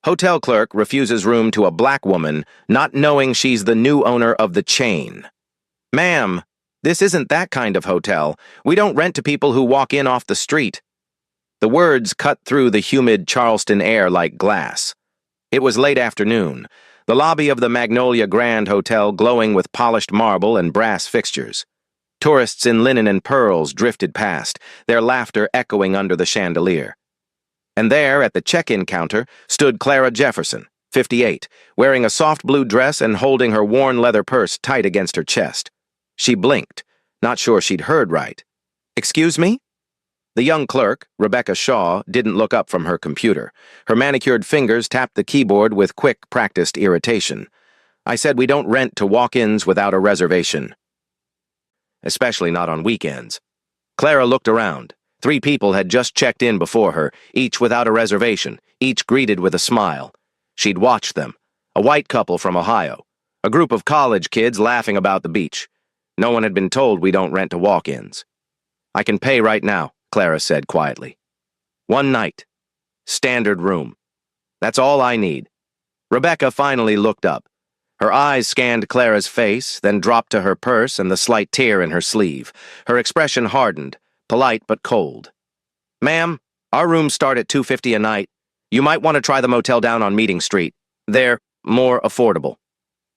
Hotel clerk refuses room to a black woman, not knowing she's the new owner of the chain. Ma'am, this isn't that kind of hotel. We don't rent to people who walk in off the street. The words cut through the humid Charleston air like glass. It was late afternoon, the lobby of the Magnolia Grand Hotel glowing with polished marble and brass fixtures. Tourists in linen and pearls drifted past, their laughter echoing under the chandelier. And there, at the check-in counter, stood Clara Jefferson, 58, wearing a soft blue dress and holding her worn leather purse tight against her chest. She blinked, not sure she'd heard right. "Excuse me?" The young clerk, Rebecca Shaw, didn't look up from her computer. Her manicured fingers tapped the keyboard with quick, practiced irritation. "I said we don't rent to walk-ins without a reservation. Especially not on weekends." Clara looked around. 3 people had just checked in before her, each without a reservation, each greeted with a smile. She'd watched them. A white couple from Ohio. A group of college kids laughing about the beach. No one had been told we don't rent to walk-ins. "I can pay right now," Clara said quietly. "One night. Standard room. That's all I need." Rebecca finally looked up. Her eyes scanned Clara's face, then dropped to her purse and the slight tear in her sleeve. Her expression hardened, polite but cold. "Ma'am, our rooms start at $250 a night. You might want to try the motel down on Meeting Street. They're more affordable."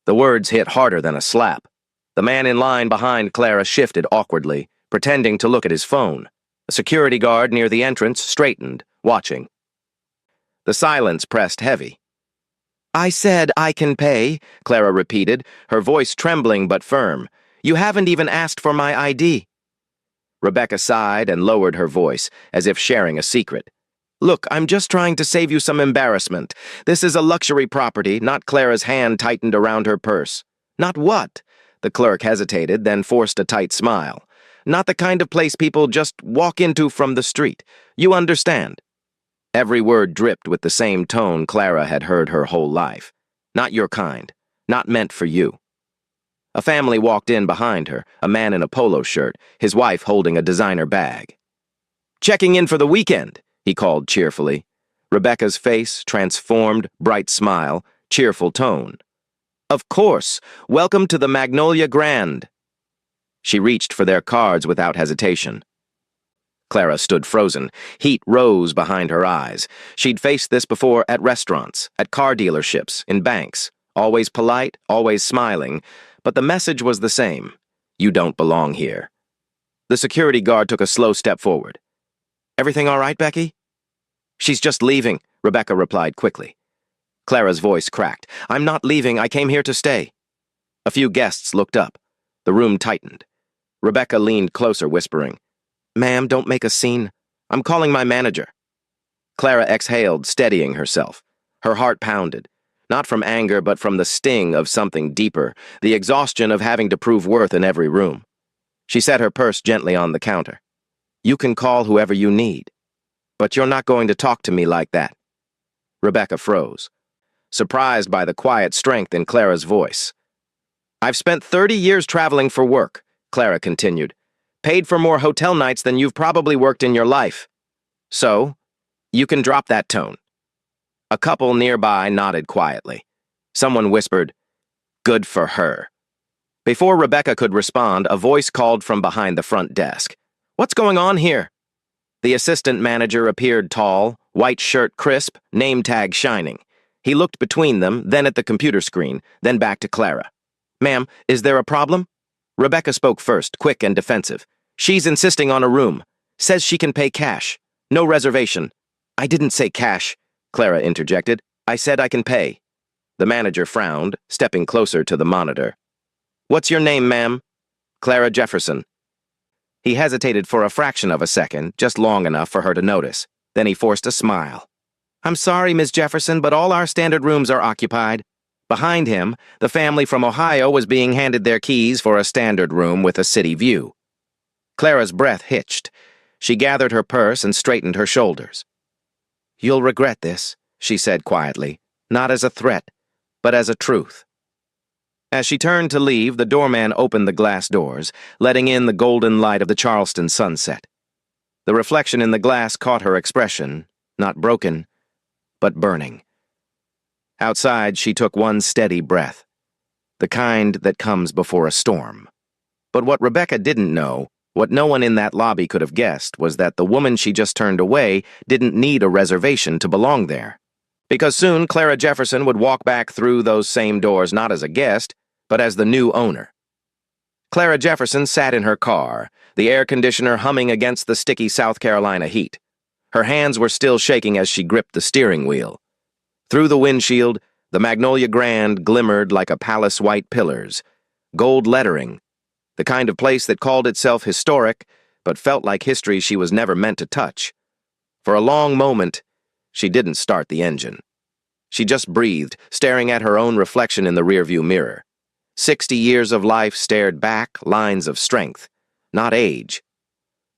The words hit harder than a slap. The man in line behind Clara shifted awkwardly, pretending to look at his phone. A security guard near the entrance straightened, watching. The silence pressed heavy. "I said I can pay," Clara repeated, her voice trembling but firm. "You haven't even asked for my ID." Rebecca sighed and lowered her voice, as if sharing a secret. "Look, I'm just trying to save you some embarrassment. This is a luxury property," not Clara's hand tightened around her purse. "Not what?" The clerk hesitated, then forced a tight smile. "Not the kind of place people just walk into from the street. You understand." Every word dripped with the same tone Clara had heard her whole life. "Not your kind. Not meant for you." A family walked in behind her, a man in a polo shirt, his wife holding a designer bag. "Checking in for the weekend," he called cheerfully. Rebecca's face, transformed, bright smile, cheerful tone. "Of course. Welcome to the Magnolia Grand." She reached for their cards without hesitation. Clara stood frozen. Heat rose behind her eyes. She'd faced this before at restaurants, at car dealerships, in banks. Always polite, always smiling, but the message was the same. You don't belong here. The security guard took a slow step forward. "Everything all right, Becky?" "She's just leaving," Rebecca replied quickly. Clara's voice cracked. "I'm not leaving. I came here to stay." A few guests looked up. The room tightened. Rebecca leaned closer, whispering, "Ma'am, don't make a scene. I'm calling my manager." Clara exhaled, steadying herself. Her heart pounded, not from anger but from the sting of something deeper, the exhaustion of having to prove worth in every room. She set her purse gently on the counter. "You can call whoever you need. But you're not going to talk to me like that." Rebecca froze, surprised by the quiet strength in Clara's voice. "I've spent 30 years traveling for work," Clara continued. "Paid for more hotel nights than you've probably worked in your life. So, you can drop that tone." A couple nearby nodded quietly. Someone whispered, "Good for her." Before Rebecca could respond, a voice called from behind the front desk. "What's going on here?" The assistant manager appeared tall, white shirt crisp, name tag shining. He looked between them, then at the computer screen, then back to Clara. "Ma'am, is there a problem?" Rebecca spoke first, quick and defensive. "She's insisting on a room. Says she can pay cash. No reservation." "I didn't say cash," Clara interjected. "I said I can pay." The manager frowned, stepping closer to the monitor. "What's your name, ma'am?" "Clara Jefferson." He hesitated for a fraction of a second, just long enough for her to notice. Then he forced a smile. "I'm sorry, Miss Jefferson, but all our standard rooms are occupied." Behind him, the family from Ohio was being handed their keys for a standard room with a city view. Clara's breath hitched. She gathered her purse and straightened her shoulders. "You'll regret this," she said quietly, not as a threat, but as a truth. As she turned to leave, the doorman opened the glass doors, letting in the golden light of the Charleston sunset. The reflection in the glass caught her expression, not broken, but burning. Outside, she took one steady breath, the kind that comes before a storm. But what Rebecca didn't know, what no one in that lobby could have guessed, was that the woman she just turned away didn't need a reservation to belong there. Because soon Clara Jefferson would walk back through those same doors not as a guest, but as the new owner. Clara Jefferson sat in her car, the air conditioner humming against the sticky South Carolina heat. Her hands were still shaking as she gripped the steering wheel. Through the windshield, the Magnolia Grand glimmered like a palace white pillars, gold lettering, the kind of place that called itself historic, but felt like history she was never meant to touch. For a long moment, she didn't start the engine. She just breathed, staring at her own reflection in the rearview mirror. 60 years of life stared back, lines of strength, not age.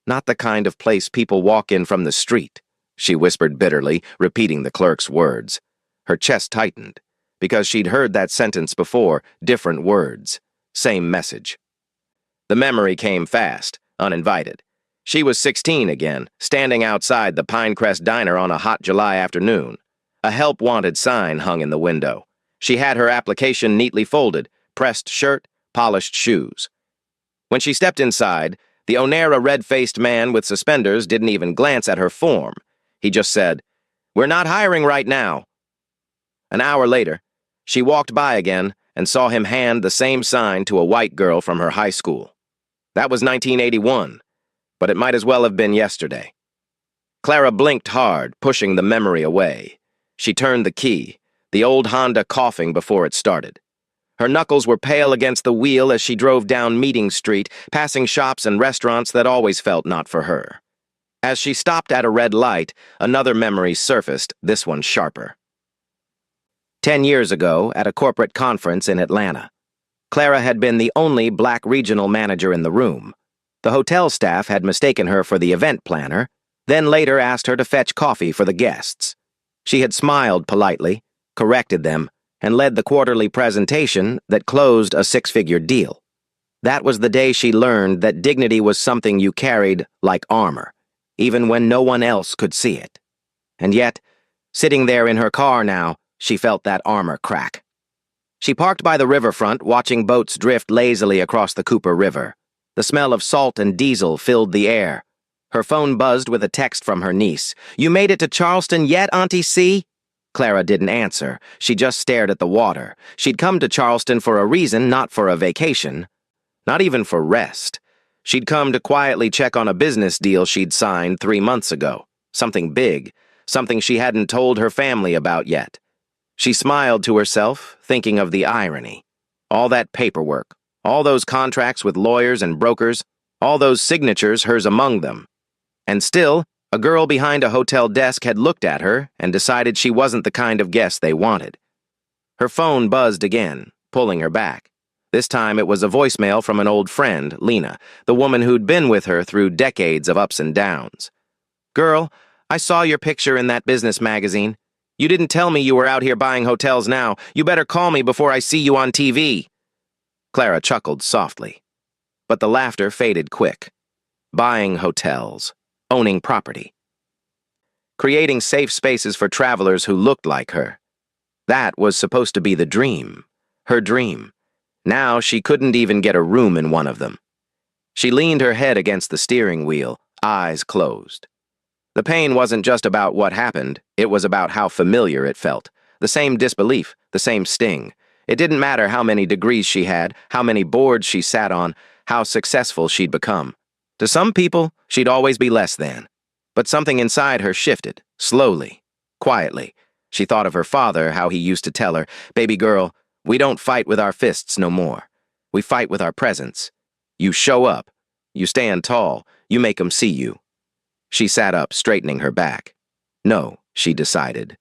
Not the kind of place people walk in from the street, she whispered bitterly, repeating the clerk's words. Her chest tightened, because she'd heard that sentence before, different words, same message. The memory came fast, uninvited. She was 16 again, standing outside the Pinecrest Diner on a hot July afternoon. A help-wanted sign hung in the window. She had her application neatly folded, pressed shirt, polished shoes. When she stepped inside, the Onera red-faced man with suspenders didn't even glance at her form. He just said, "We're not hiring right now." An hour later, she walked by again and saw him hand the same sign to a white girl from her high school. That was 1981, but it might as well have been yesterday. Clara blinked hard, pushing the memory away. She turned the key, the old Honda coughing before it started. Her knuckles were pale against the wheel as she drove down Meeting Street, passing shops and restaurants that always felt not for her. As she stopped at a red light, another memory surfaced, this one sharper. 10 years ago, at a corporate conference in Atlanta, Clara had been the only black regional manager in the room. The hotel staff had mistaken her for the event planner, then later asked her to fetch coffee for the guests. She had smiled politely, corrected them, and led the quarterly presentation that closed a six-figure deal. That was the day she learned that dignity was something you carried like armor, even when no one else could see it. And yet, sitting there in her car now, she felt that armor crack. She parked by the riverfront, watching boats drift lazily across the Cooper River. The smell of salt and diesel filled the air. Her phone buzzed with a text from her niece. "You made it to Charleston yet, Auntie C?" Clara didn't answer. She just stared at the water. She'd come to Charleston for a reason, not for a vacation. Not even for rest. She'd come to quietly check on a business deal she'd signed 3 months ago. Something big. Something she hadn't told her family about yet. She smiled to herself, thinking of the irony. All that paperwork, all those contracts with lawyers and brokers, all those signatures, hers among them. And still, a girl behind a hotel desk had looked at her and decided she wasn't the kind of guest they wanted. Her phone buzzed again, pulling her back. This time it was a voicemail from an old friend, Lena, the woman who'd been with her through decades of ups and downs. "Girl, I saw your picture in that business magazine. You didn't tell me you were out here buying hotels now. You better call me before I see you on TV." Clara chuckled softly. But the laughter faded quick. Buying hotels. Owning property. Creating safe spaces for travelers who looked like her. That was supposed to be the dream. Her dream. Now she couldn't even get a room in one of them. She leaned her head against the steering wheel, eyes closed. The pain wasn't just about what happened, it was about how familiar it felt. The same disbelief, the same sting. It didn't matter how many degrees she had, how many boards she sat on, how successful she'd become. To some people, she'd always be less than. But something inside her shifted, slowly, quietly. She thought of her father, how he used to tell her, "Baby girl, we don't fight with our fists no more. We fight with our presence. You show up. You stand tall. You make 'em see you." She sat up, straightening her back. No, she decided.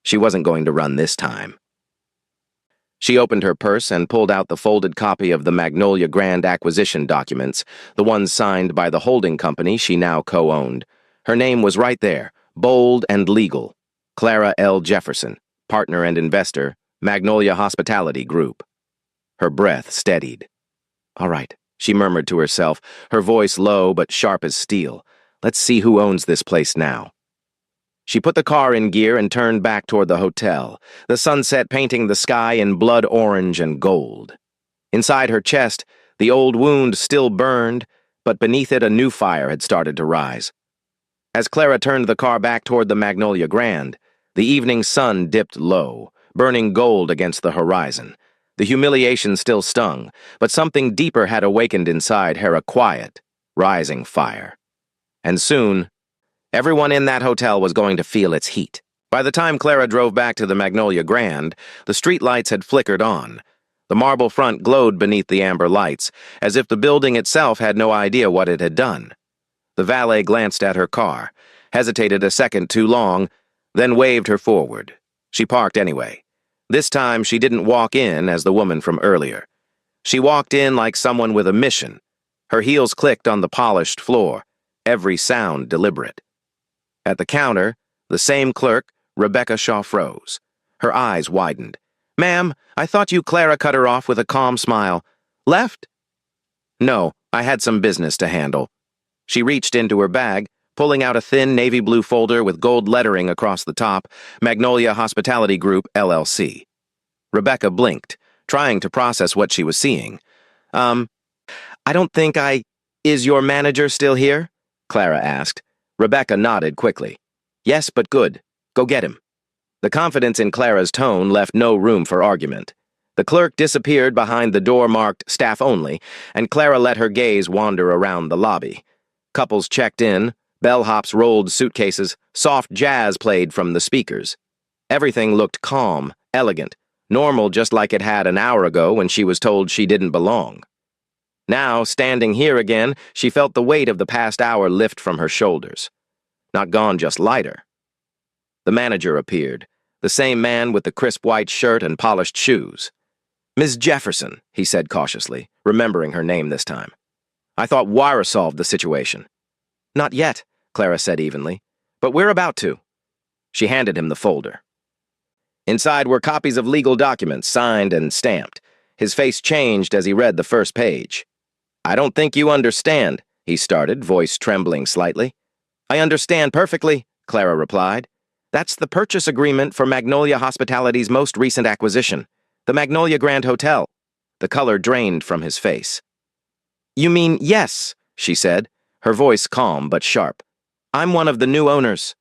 She wasn't going to run this time. She opened her purse and pulled out the folded copy of the Magnolia Grand acquisition documents, the ones signed by the holding company she now co-owned. Her name was right there, bold and legal. Clara L. Jefferson, partner and investor, Magnolia Hospitality Group. Her breath steadied. "All right," she murmured to herself, her voice low but sharp as steel. "Let's see who owns this place now." She put the car in gear and turned back toward the hotel, the sunset painting the sky in blood orange and gold. Inside her chest, the old wound still burned, but beneath it a new fire had started to rise. As Clara turned the car back toward the Magnolia Grand, the evening sun dipped low, burning gold against the horizon. The humiliation still stung, but something deeper had awakened inside her, a quiet, rising fire. And soon, everyone in that hotel was going to feel its heat. By the time Clara drove back to the Magnolia Grand, the streetlights had flickered on. The marble front glowed beneath the amber lights, as if the building itself had no idea what it had done. The valet glanced at her car, hesitated a second too long, then waved her forward. She parked anyway. This time she didn't walk in as the woman from earlier. She walked in like someone with a mission. Her heels clicked on the polished floor, every sound deliberate. At the counter, the same clerk, Rebecca Shaw, froze. Her eyes widened. "Ma'am, I thought you..." Clara cut her off with a calm smile. "Left?" "No, I had some business to handle." She reached into her bag, pulling out a thin navy blue folder with gold lettering across the top, Magnolia Hospitality Group, LLC. Rebecca blinked, trying to process what she was seeing. I don't think I... Is your manager still here?" Clara asked. Rebecca nodded quickly. "Yes, but good. Go get him." The confidence in Clara's tone left no room for argument. The clerk disappeared behind the door marked Staff Only, and Clara let her gaze wander around the lobby. Couples checked in, bellhops rolled suitcases, soft jazz played from the speakers. Everything looked calm, elegant, normal, just like it had an hour ago when she was told she didn't belong. Now, standing here again, she felt the weight of the past hour lift from her shoulders. Not gone, just lighter. The manager appeared, the same man with the crisp white shirt and polished shoes. "Ms. Jefferson," he said cautiously, remembering her name this time. "I thought Wire solved the situation." "Not yet," Clara said evenly, "but we're about to." She handed him the folder. Inside were copies of legal documents, signed and stamped. His face changed as he read the first page. "I don't think you understand," he started, voice trembling slightly. "I understand perfectly," Clara replied. "That's the purchase agreement for Magnolia Hospitality's most recent acquisition, the Magnolia Grand Hotel." The color drained from his face. "You mean yes," she said, her voice calm but sharp. "I'm one of the new owners."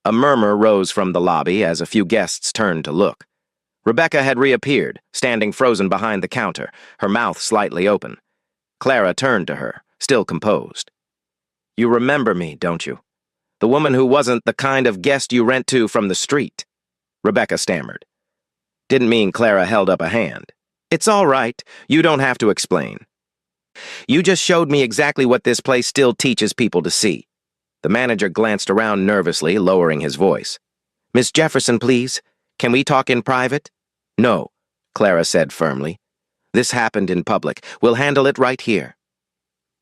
A murmur rose from the lobby as a few guests turned to look. Rebecca had reappeared, standing frozen behind the counter, her mouth slightly open. Clara turned to her, still composed. "You remember me, don't you? The woman who wasn't the kind of guest you rent to from the street." Rebecca stammered. Didn't mean Clara held up a hand. "It's all right. You don't have to explain. You just showed me exactly what this place still teaches people to see." The manager glanced around nervously, lowering his voice. "Miss Jefferson, please. Can we talk in private?" "No," Clara said firmly. "This happened in public. We'll handle it right here."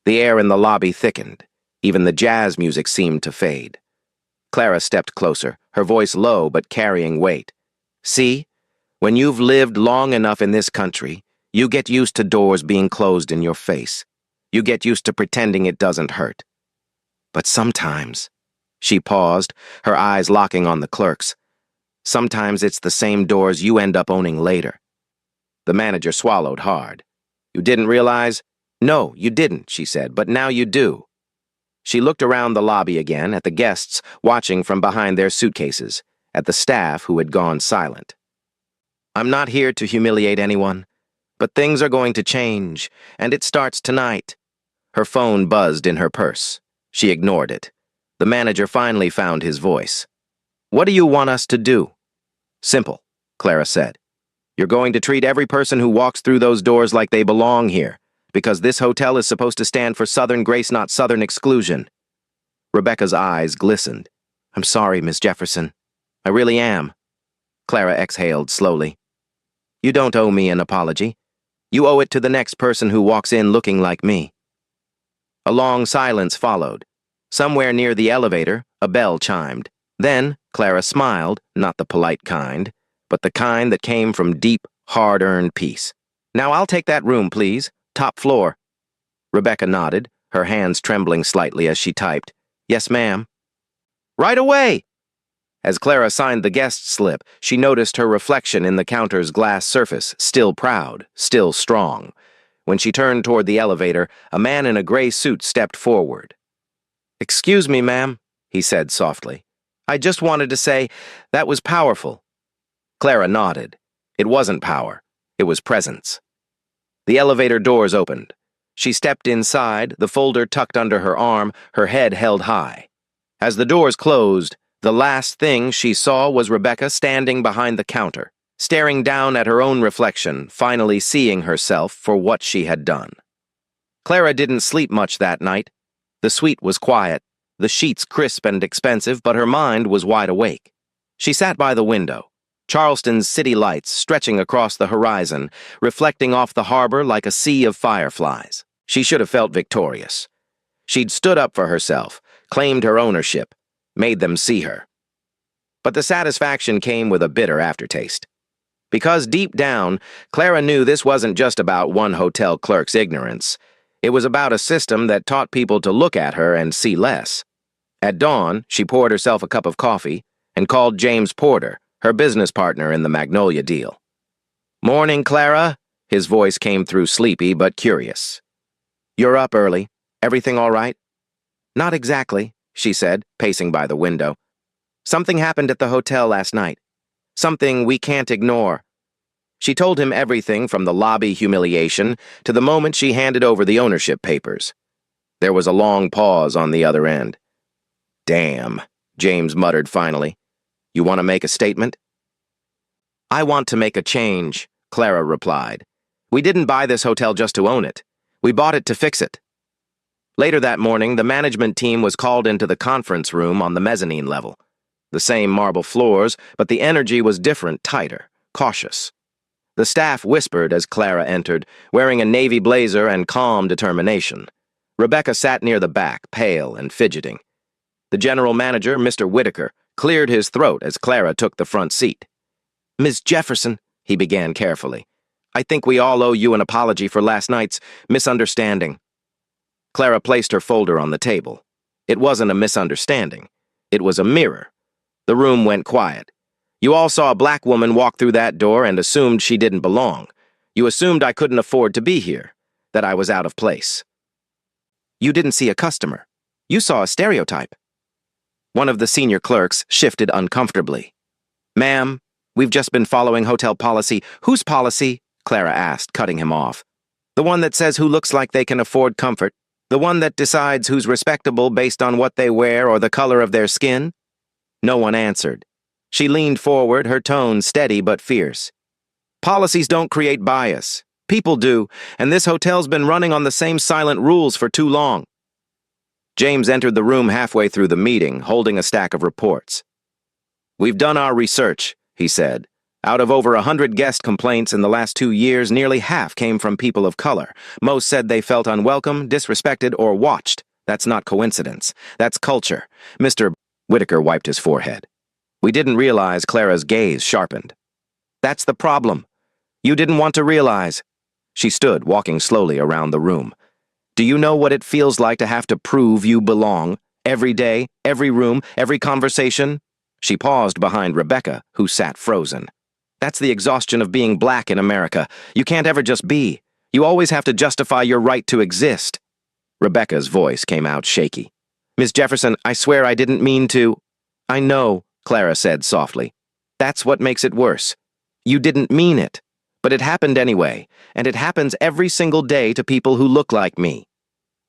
The air in the lobby thickened. Even the jazz music seemed to fade. Clara stepped closer, her voice low but carrying weight. "See? When you've lived long enough in this country, you get used to doors being closed in your face. You get used to pretending it doesn't hurt. But sometimes..." She paused, her eyes locking on the clerk's. "Sometimes it's the same doors you end up owning later." The manager swallowed hard. "You didn't realize?" "No, you didn't," she said, "but now you do." She looked around the lobby again, at the guests watching from behind their suitcases, at the staff who had gone silent. "I'm not here to humiliate anyone, but things are going to change, and it starts tonight." Her phone buzzed in her purse. She ignored it. The manager finally found his voice. "What do you want us to do?" "Simple," Clara said. "You're going to treat every person who walks through those doors like they belong here, because this hotel is supposed to stand for Southern grace, not Southern exclusion." Rebecca's eyes glistened. "I'm sorry, Miss Jefferson. I really am." Clara exhaled slowly. "You don't owe me an apology. You owe it to the next person who walks in looking like me." A long silence followed. Somewhere near the elevator, a bell chimed. Then, Clara smiled, not the polite kind, but the kind that came from deep, hard-earned peace. "Now I'll take that room, please. Top floor." Rebecca nodded, her hands trembling slightly as she typed. "Yes, ma'am." "Right away!" As Clara signed the guest slip, she noticed her reflection in the counter's glass surface, still proud, still strong. When she turned toward the elevator, a man in a gray suit stepped forward. "Excuse me, ma'am," he said softly. "I just wanted to say, that was powerful." Clara nodded. It wasn't power. It was presence. The elevator doors opened. She stepped inside, the folder tucked under her arm, her head held high. As the doors closed, the last thing she saw was Rebecca standing behind the counter, staring down at her own reflection, finally seeing herself for what she had done. Clara didn't sleep much that night. The suite was quiet, the sheets crisp and expensive, but her mind was wide awake. She sat by the window, Charleston's city lights stretching across the horizon, reflecting off the harbor like a sea of fireflies. She should have felt victorious. She'd stood up for herself, claimed her ownership, made them see her. But the satisfaction came with a bitter aftertaste. Because deep down, Clara knew this wasn't just about one hotel clerk's ignorance. It was about a system that taught people to look at her and see less. At dawn, she poured herself a cup of coffee and called James Porter, her business partner in the Magnolia deal. "Morning, Clara," his voice came through sleepy but curious. "You're up early. Everything all right?" "Not exactly," she said, pacing by the window. "Something happened at the hotel last night. Something we can't ignore." She told him everything from the lobby humiliation to the moment she handed over the ownership papers. There was a long pause on the other end. "Damn," James muttered finally. "You want to make a statement?" "I want to make a change," Clara replied. "We didn't buy this hotel just to own it. We bought it to fix it." Later that morning, the management team was called into the conference room on the mezzanine level. The same marble floors, but the energy was different, tighter, cautious. The staff whispered as Clara entered, wearing a navy blazer and calm determination. Rebecca sat near the back, pale and fidgeting. The general manager, Mr. Whitaker, cleared his throat as Clara took the front seat. "Miss Jefferson," he began carefully, "I think we all owe you an apology for last night's misunderstanding." Clara placed her folder on the table. It wasn't a misunderstanding. It was a mirror. The room went quiet. "You all saw a black woman walk through that door and assumed she didn't belong. You assumed I couldn't afford to be here, that I was out of place. You didn't see a customer. You saw a stereotype." One of the senior clerks shifted uncomfortably. "Ma'am, we've just been following hotel policy." "Whose policy?" Clara asked, cutting him off. "The one that says who looks like they can afford comfort? The one that decides who's respectable based on what they wear or the color of their skin?" No one answered. She leaned forward, her tone steady but fierce. "Policies don't create bias. People do, and this hotel's been running on the same silent rules for too long." James entered the room halfway through the meeting, holding a stack of reports. "We've done our research," he said. "Out of over 100 guest complaints in the last 2 years, nearly half came from people of color. Most said they felt unwelcome, disrespected, or watched. That's not coincidence. That's culture." Mr. Whitaker wiped his forehead. "We didn't realize." Clara's gaze sharpened. "That's the problem. You didn't want to realize." She stood, walking slowly around the room. "Do you know what it feels like to have to prove you belong? Every day, every room, every conversation?" She paused behind Rebecca, who sat frozen. "That's the exhaustion of being black in America. You can't ever just be. You always have to justify your right to exist." Rebecca's voice came out shaky. "Miss Jefferson, I swear I didn't mean to." "I know," Clara said softly. "That's what makes it worse. You didn't mean it. But it happened anyway, and it happens every single day to people who look like me."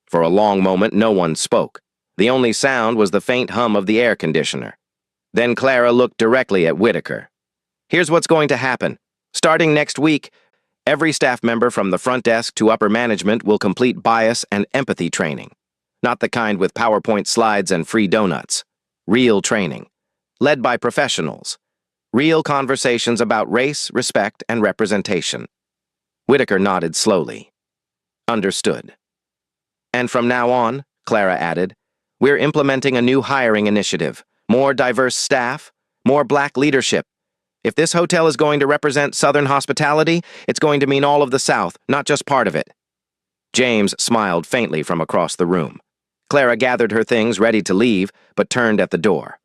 For a long moment, no one spoke. The only sound was the faint hum of the air conditioner. Then Clara looked directly at Whitaker. "Here's what's going to happen. Starting next week, every staff member from the front desk to upper management will complete bias and empathy training. Not the kind with PowerPoint slides and free donuts. Real training. Led by professionals. Real conversations about race, respect, and representation." Whitaker nodded slowly. "Understood." "And from now on," Clara added, "we're implementing a new hiring initiative. More diverse staff, more black leadership. If this hotel is going to represent Southern hospitality, it's going to mean all of the South, not just part of it." James smiled faintly from across the room. Clara gathered her things ready to leave, but turned at the door.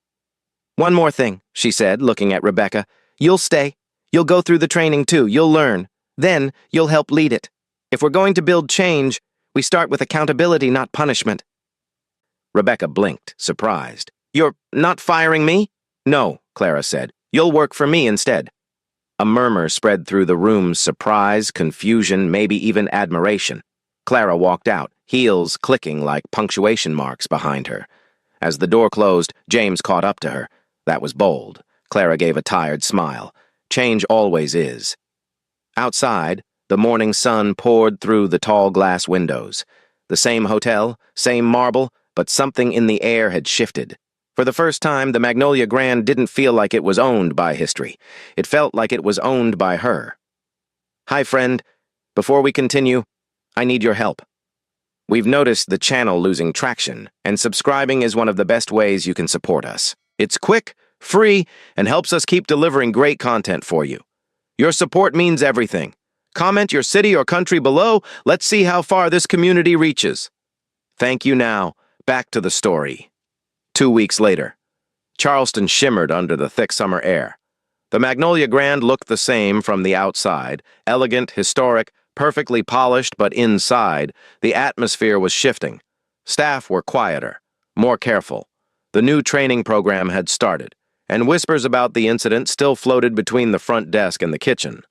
One more thing, she said, looking at Rebecca. You'll stay. You'll go through the training too. You'll learn. Then you'll help lead it. If we're going to build change, we start with accountability, not punishment. Rebecca blinked, surprised. You're not firing me? No, Clara said. You'll work for me instead. A murmur spread through the room, surprise, confusion, maybe even admiration. Clara walked out, heels clicking like punctuation marks behind her. As the door closed, James caught up to her. That was bold. Clara gave a tired smile. Change always is. Outside, the morning sun poured through the tall glass windows. The same hotel, same marble, but something in the air had shifted. For the first time, the Magnolia Grand didn't feel like it was owned by history. It felt like it was owned by her. Hi, friend. Before we continue, I need your help. We've noticed the channel losing traction, and subscribing is one of the best ways you can support us. It's quick, free, and helps us keep delivering great content for you. Your support means everything. Comment your city or country below. Let's see how far this community reaches. Thank you now. Back to the story. 2 weeks later, Charleston shimmered under the thick summer air. The Magnolia Grand looked the same from the outside, elegant, historic, perfectly polished, but inside, the atmosphere was shifting. Staff were quieter, more careful. The new training program had started, and whispers about the incident still floated between the front desk and the kitchen.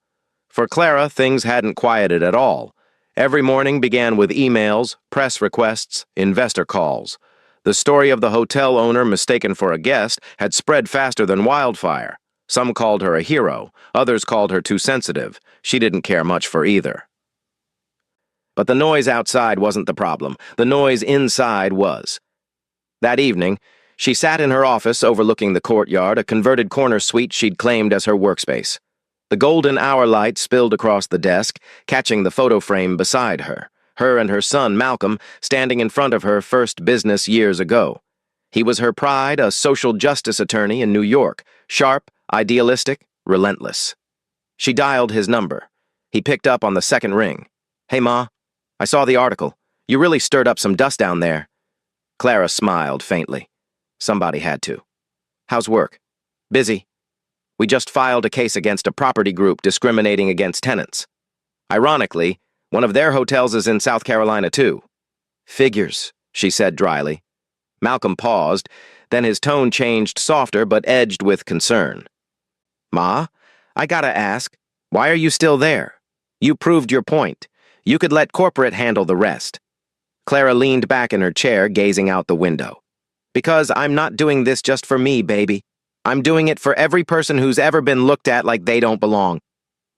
For Clara, things hadn't quieted at all. Every morning began with emails, press requests, investor calls. The story of the hotel owner mistaken for a guest had spread faster than wildfire. Some called her a hero, others called her too sensitive. She didn't care much for either. But the noise outside wasn't the problem. The noise inside was. That evening, she sat in her office overlooking the courtyard, a converted corner suite she'd claimed as her workspace. The golden hour light spilled across the desk, catching the photo frame beside her and her son, Malcolm, standing in front of her first business years ago. He was her pride, a social justice attorney in New York, sharp, idealistic, relentless. She dialed his number. He picked up on the second ring. Hey, Ma, I saw the article. You really stirred up some dust down there. Clara smiled faintly. Somebody had to. How's work? Busy. We just filed a case against a property group discriminating against tenants. Ironically, one of their hotels is in South Carolina, too. Figures, she said dryly. Malcolm paused, then his tone changed softer but edged with concern. Ma, I gotta ask, why are you still there? You proved your point. You could let corporate handle the rest. Clara leaned back in her chair, gazing out the window. Because I'm not doing this just for me, baby. I'm doing it for every person who's ever been looked at like they don't belong.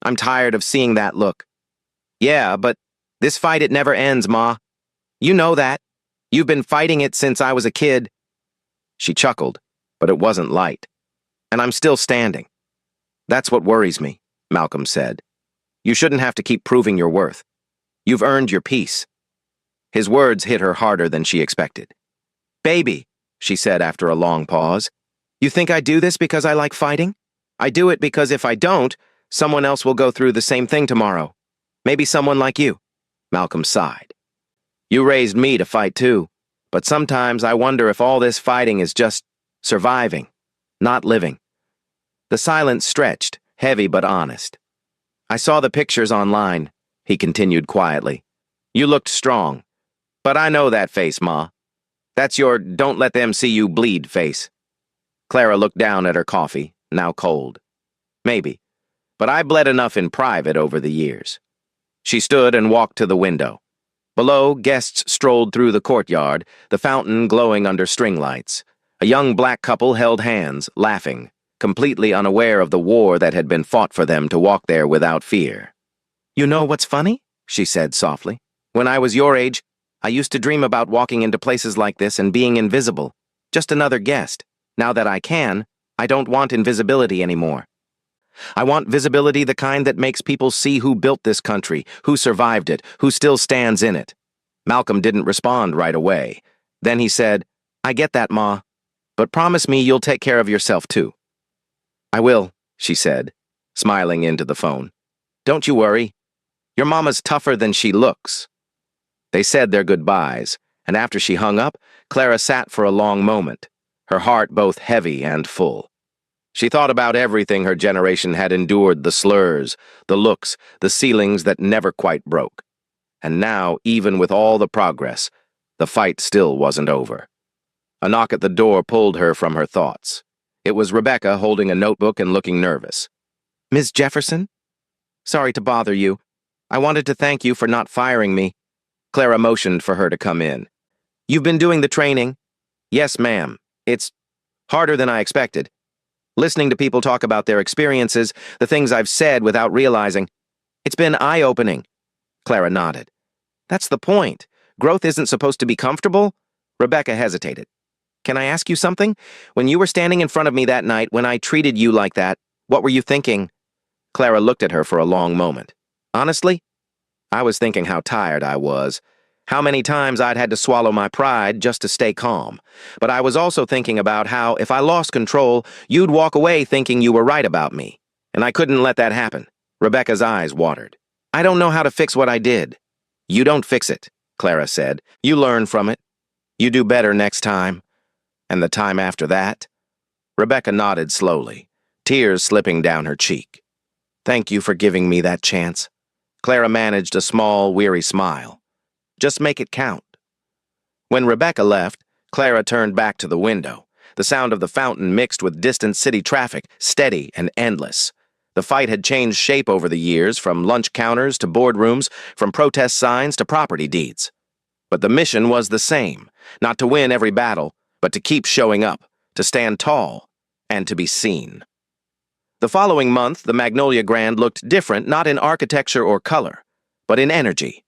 I'm tired of seeing that look. Yeah, but this fight, it never ends, Ma. You know that. You've been fighting it since I was a kid. She chuckled, but it wasn't light. And I'm still standing. That's what worries me, Malcolm said. You shouldn't have to keep proving your worth. You've earned your peace. His words hit her harder than she expected. Baby, she said after a long pause, you think I do this because I like fighting? I do it because if I don't, someone else will go through the same thing tomorrow. Maybe someone like you. Malcolm sighed. You raised me to fight too, but sometimes I wonder if all this fighting is just surviving, not living. The silence stretched, heavy but honest. I saw the pictures online, he continued quietly. You looked strong, but I know that face, Ma. That's your don't let them see you bleed face. Clara looked down at her coffee, now cold. Maybe, but I bled enough in private over the years. She stood and walked to the window. Below, guests strolled through the courtyard, the fountain glowing under string lights. A young black couple held hands, laughing, completely unaware of the war that had been fought for them to walk there without fear. You know what's funny? She said softly. When I was your age, I used to dream about walking into places like this and being invisible, just another guest. Now that I can, I don't want invisibility anymore. I want visibility the kind that makes people see who built this country, who survived it, who still stands in it. Malcolm didn't respond right away. Then he said, I get that, Ma, but promise me you'll take care of yourself too. I will, she said, smiling into the phone. Don't you worry. Your mama's tougher than she looks. They said their goodbyes, and after she hung up, Clara sat for a long moment. her heart both heavy and full. She thought about everything her generation had endured, the slurs, the looks, the ceilings that never quite broke. And now, even with all the progress, the fight still wasn't over. A knock at the door pulled her from her thoughts. It was Rebecca holding a notebook and looking nervous. "Ms. Jefferson? Sorry to bother you. I wanted to thank you for not firing me." Clara motioned for her to come in. "You've been doing the training?" "Yes, ma'am. It's harder than I expected. Listening to people talk about their experiences, the things I've said without realizing. It's been eye-opening." Clara nodded. "That's the point. Growth isn't supposed to be comfortable?" Rebecca hesitated. "Can I ask you something? When you were standing in front of me that night, when I treated you like that, what were you thinking?" Clara looked at her for a long moment. "Honestly, I was thinking how tired I was, how many times I'd had to swallow my pride just to stay calm. But I was also thinking about how, if I lost control, you'd walk away thinking you were right about me. And I couldn't let that happen." Rebecca's eyes watered. "I don't know how to fix what I did." "You don't fix it," Clara said. "You learn from it. You do better next time. And the time after that?" Rebecca nodded slowly, tears slipping down her cheek. "Thank you for giving me that chance." Clara managed a small, weary smile. "Just make it count." When Rebecca left, Clara turned back to the window. The sound of the fountain mixed with distant city traffic, steady and endless. The fight had changed shape over the years, from lunch counters to boardrooms, from protest signs to property deeds. But the mission was the same, not to win every battle, but to keep showing up, to stand tall, and to be seen. The following month, the Magnolia Grand looked different, not in architecture or color, but in energy.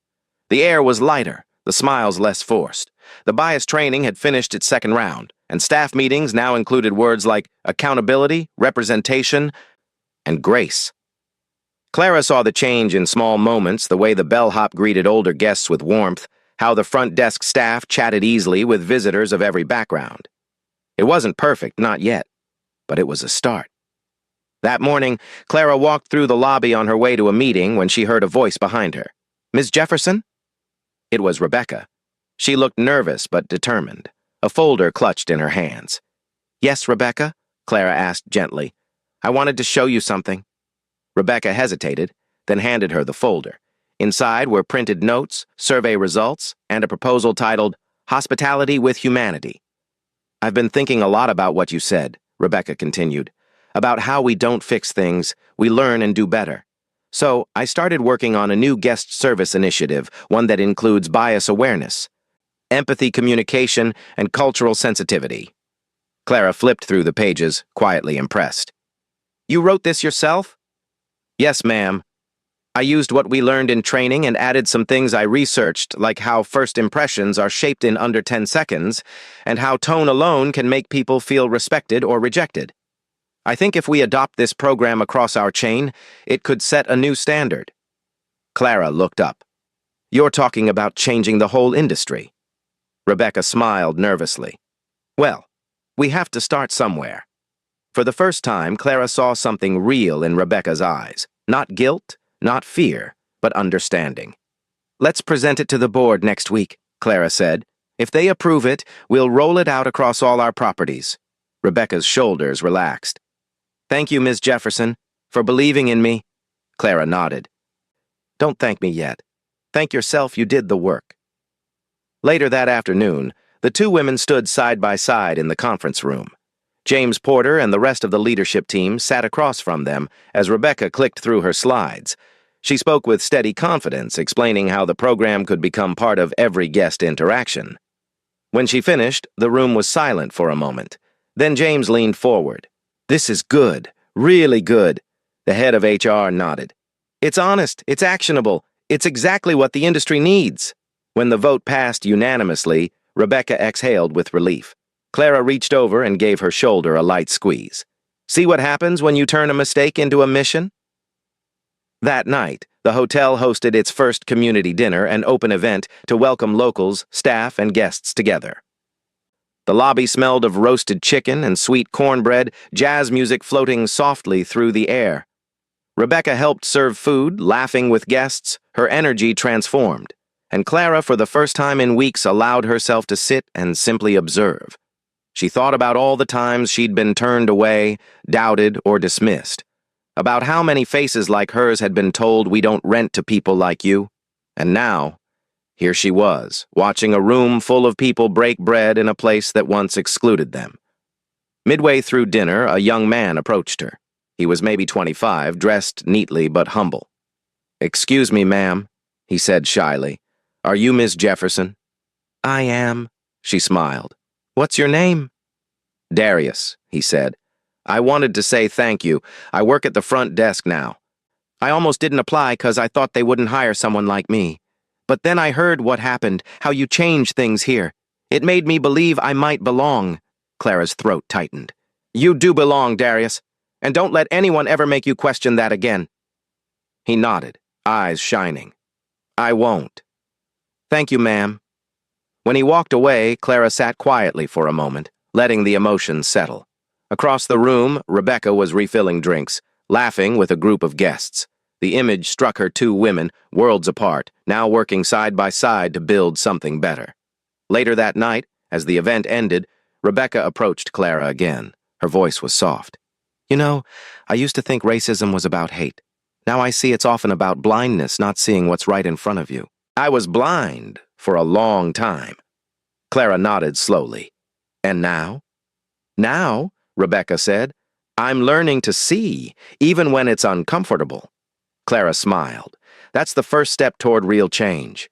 The air was lighter, the smiles less forced. The bias training had finished its second round, and staff meetings now included words like accountability, representation, and grace. Clara saw the change in small moments, the way the bellhop greeted older guests with warmth, how the front desk staff chatted easily with visitors of every background. It wasn't perfect, not yet, but it was a start. That morning, Clara walked through the lobby on her way to a meeting when she heard a voice behind her. "Ms. Jefferson?" It was Rebecca. She looked nervous but determined, a folder clutched in her hands. "Yes, Rebecca?" Clara asked gently. "I wanted to show you something." Rebecca hesitated, then handed her the folder. Inside were printed notes, survey results, and a proposal titled Hospitality with Humanity. "I've been thinking a lot about what you said," Rebecca continued, "about how we don't fix things, we learn and do better. So I started working on a new guest service initiative, one that includes bias awareness, empathy communication, and cultural sensitivity." Clara flipped through the pages, quietly impressed. "You wrote this yourself?" "Yes, ma'am. I used what we learned in training and added some things I researched, like how first impressions are shaped in under 10 seconds, and how tone alone can make people feel respected or rejected. I think if we adopt this program across our chain, it could set a new standard." Clara looked up. "You're talking about changing the whole industry." Rebecca smiled nervously. "Well, we have to start somewhere." For the first time, Clara saw something real in Rebecca's eyes. Not guilt, not fear, but understanding. "Let's present it to the board next week," Clara said. "If they approve it, we'll roll it out across all our properties." Rebecca's shoulders relaxed. "Thank you, Ms. Jefferson, for believing in me." Clara nodded. "Don't thank me yet. Thank yourself, you did the work." Later that afternoon, the two women stood side by side in the conference room. James Porter and the rest of the leadership team sat across from them as Rebecca clicked through her slides. She spoke with steady confidence, explaining how the program could become part of every guest interaction. When she finished, the room was silent for a moment. Then James leaned forward. "This is good, really good." The head of HR nodded. "It's honest, it's actionable, it's exactly what the industry needs." When the vote passed unanimously, Rebecca exhaled with relief. Clara reached over and gave her shoulder a light squeeze. "See what happens when you turn a mistake into a mission?" That night, the hotel hosted its first community dinner and open event to welcome locals, staff, and guests together. The lobby smelled of roasted chicken and sweet cornbread, jazz music floating softly through the air. Rebecca helped serve food, laughing with guests, her energy transformed, and Clara, for the first time in weeks, allowed herself to sit and simply observe. She thought about all the times she'd been turned away, doubted, or dismissed. About how many faces like hers had been told, "We don't rent to people like you." And now, here she was, watching a room full of people break bread in a place that once excluded them. Midway through dinner, a young man approached her. He was maybe 25, dressed neatly but humble. "Excuse me, ma'am," he said shyly. "Are you Miss Jefferson?" "I am," she smiled. "What's your name?" "Darius," he said. "I wanted to say thank you. I work at the front desk now. I almost didn't apply 'cause I thought they wouldn't hire someone like me. But then I heard what happened, how you changed things here. It made me believe I might belong." Clara's throat tightened. "You do belong, Darius, and don't let anyone ever make you question that again." He nodded, eyes shining. "I won't." "Thank you, ma'am." When he walked away, Clara sat quietly for a moment, letting the emotions settle. Across the room, Rebecca was refilling drinks, laughing with a group of guests. The image struck her: two women, worlds apart, now working side by side to build something better. Later that night, as the event ended, Rebecca approached Clara again. Her voice was soft. "You know, I used to think racism was about hate. Now I see it's often about blindness, not seeing what's right in front of you. I was blind for a long time." Clara nodded slowly. "And now?" "Now," Rebecca said, "I'm learning to see, even when it's uncomfortable." Clara smiled. "That's the first step toward real change."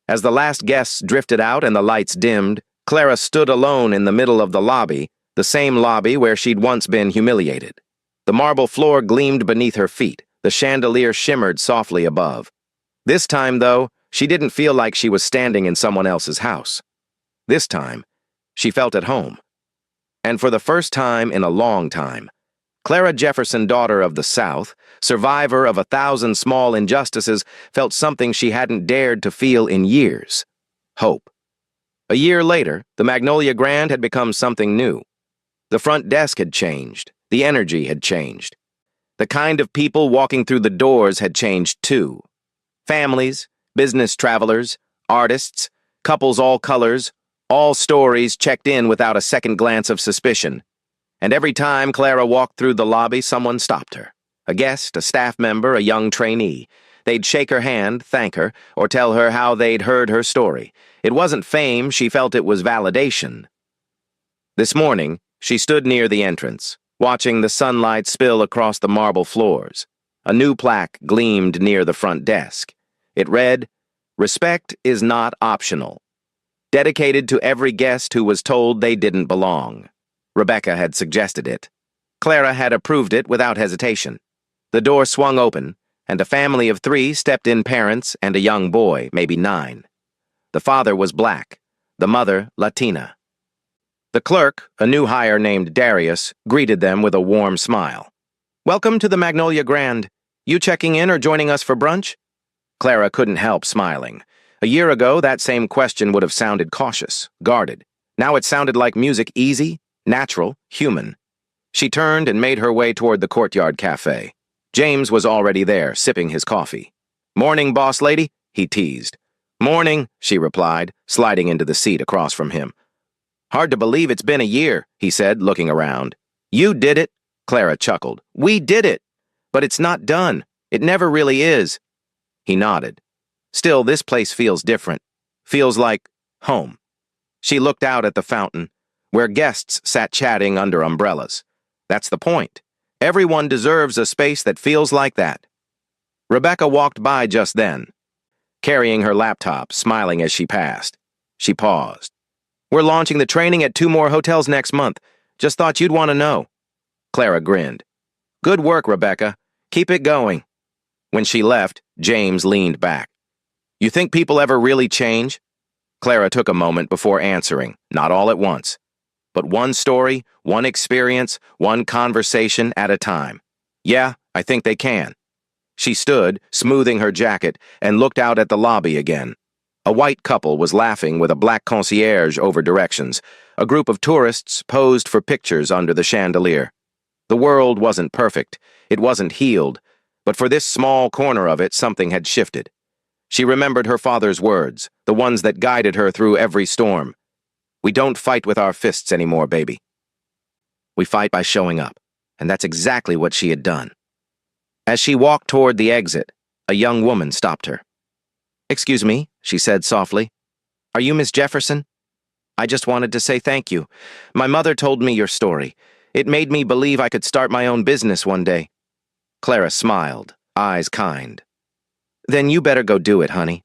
As the last guests drifted out and the lights dimmed, Clara stood alone in the middle of the lobby, the same lobby where she'd once been humiliated. The marble floor gleamed beneath her feet. The chandelier shimmered softly above. This time, though, she didn't feel like she was standing in someone else's house. This time, she felt at home. And for the first time in a long time, Clara Jefferson, daughter of the South, survivor of 1,000 small injustices, felt something she hadn't dared to feel in years: hope. A year later, the Magnolia Grand had become something new. The front desk had changed. The energy had changed. The kind of people walking through the doors had changed too. Families, business travelers, artists, couples all colors, all stories checked in without a second glance of suspicion. And every time Clara walked through the lobby, someone stopped her. A guest, a staff member, a young trainee. They'd shake her hand, thank her, or tell her how they'd heard her story. It wasn't fame, she felt it was validation. This morning, she stood near the entrance, watching the sunlight spill across the marble floors. A new plaque gleamed near the front desk. It read, "Respect is not optional." Dedicated to every guest who was told they didn't belong. Rebecca had suggested it. Clara had approved it without hesitation. The door swung open, and a family of 3 stepped in: parents and a young boy, maybe 9. The father was black, the mother Latina. The clerk, a new hire named Darius, greeted them with a warm smile. "Welcome to the Magnolia Grand. You checking in or joining us for brunch?" Clara couldn't help smiling. A year ago, that same question would have sounded cautious, guarded. Now it sounded like music: easy, natural, human. She turned and made her way toward the courtyard cafe. James was already there, sipping his coffee. "Morning, boss lady," he teased. "Morning," she replied, sliding into the seat across from him. "Hard to believe it's been a year," he said, looking around. "You did it," Clara chuckled. "We did it. But it's not done. It never really is." He nodded. "Still, this place feels different. Feels like home." She looked out at the fountain, where guests sat chatting under umbrellas. That's the point. Everyone deserves a space that feels like that. Rebecca walked by just then, carrying her laptop, smiling as she passed. She paused. "We're launching the training at 2 more hotels next month. Just thought you'd want to know." Clara grinned. "Good work, Rebecca. Keep it going." When she left, James leaned back. "You think people ever really change?" Clara took a moment before answering, not all at once. But one story, one experience, one conversation at a time. "Yeah, I think they can." She stood, smoothing her jacket, and looked out at the lobby again. A white couple was laughing with a black concierge over directions. A group of tourists posed for pictures under the chandelier. The world wasn't perfect. It wasn't healed. But for this small corner of it, something had shifted. She remembered her father's words, the ones that guided her through every storm. We don't fight with our fists anymore, baby. We fight by showing up, and that's exactly what she had done. As she walked toward the exit, a young woman stopped her. "Excuse me," she said softly. "Are you Miss Jefferson? I just wanted to say thank you. My mother told me your story. It made me believe I could start my own business one day." Clara smiled, eyes kind. "Then you better go do it, honey.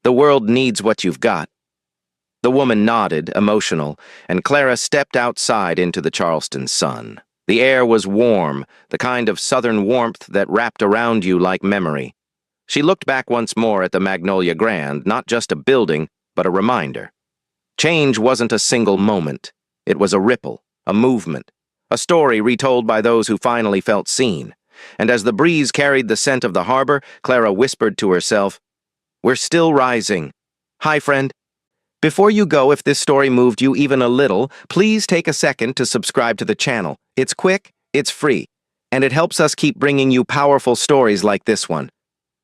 The world needs what you've got." The woman nodded, emotional, and Clara stepped outside into the Charleston sun. The air was warm, the kind of southern warmth that wrapped around you like memory. She looked back once more at the Magnolia Grand, not just a building, but a reminder. Change wasn't a single moment. It was a ripple, a movement, a story retold by those who finally felt seen. And as the breeze carried the scent of the harbor, Clara whispered to herself, "We're still rising." Hi, friend. Before you go, if this story moved you even a little, please take a second to subscribe to the channel. It's quick, it's free, and it helps us keep bringing you powerful stories like this one.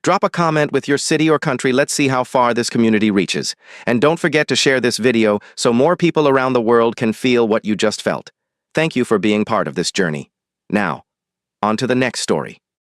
Drop a comment with your city or country. Let's see how far this community reaches. And don't forget to share this video so more people around the world can feel what you just felt. Thank you for being part of this journey. Now, on to the next story.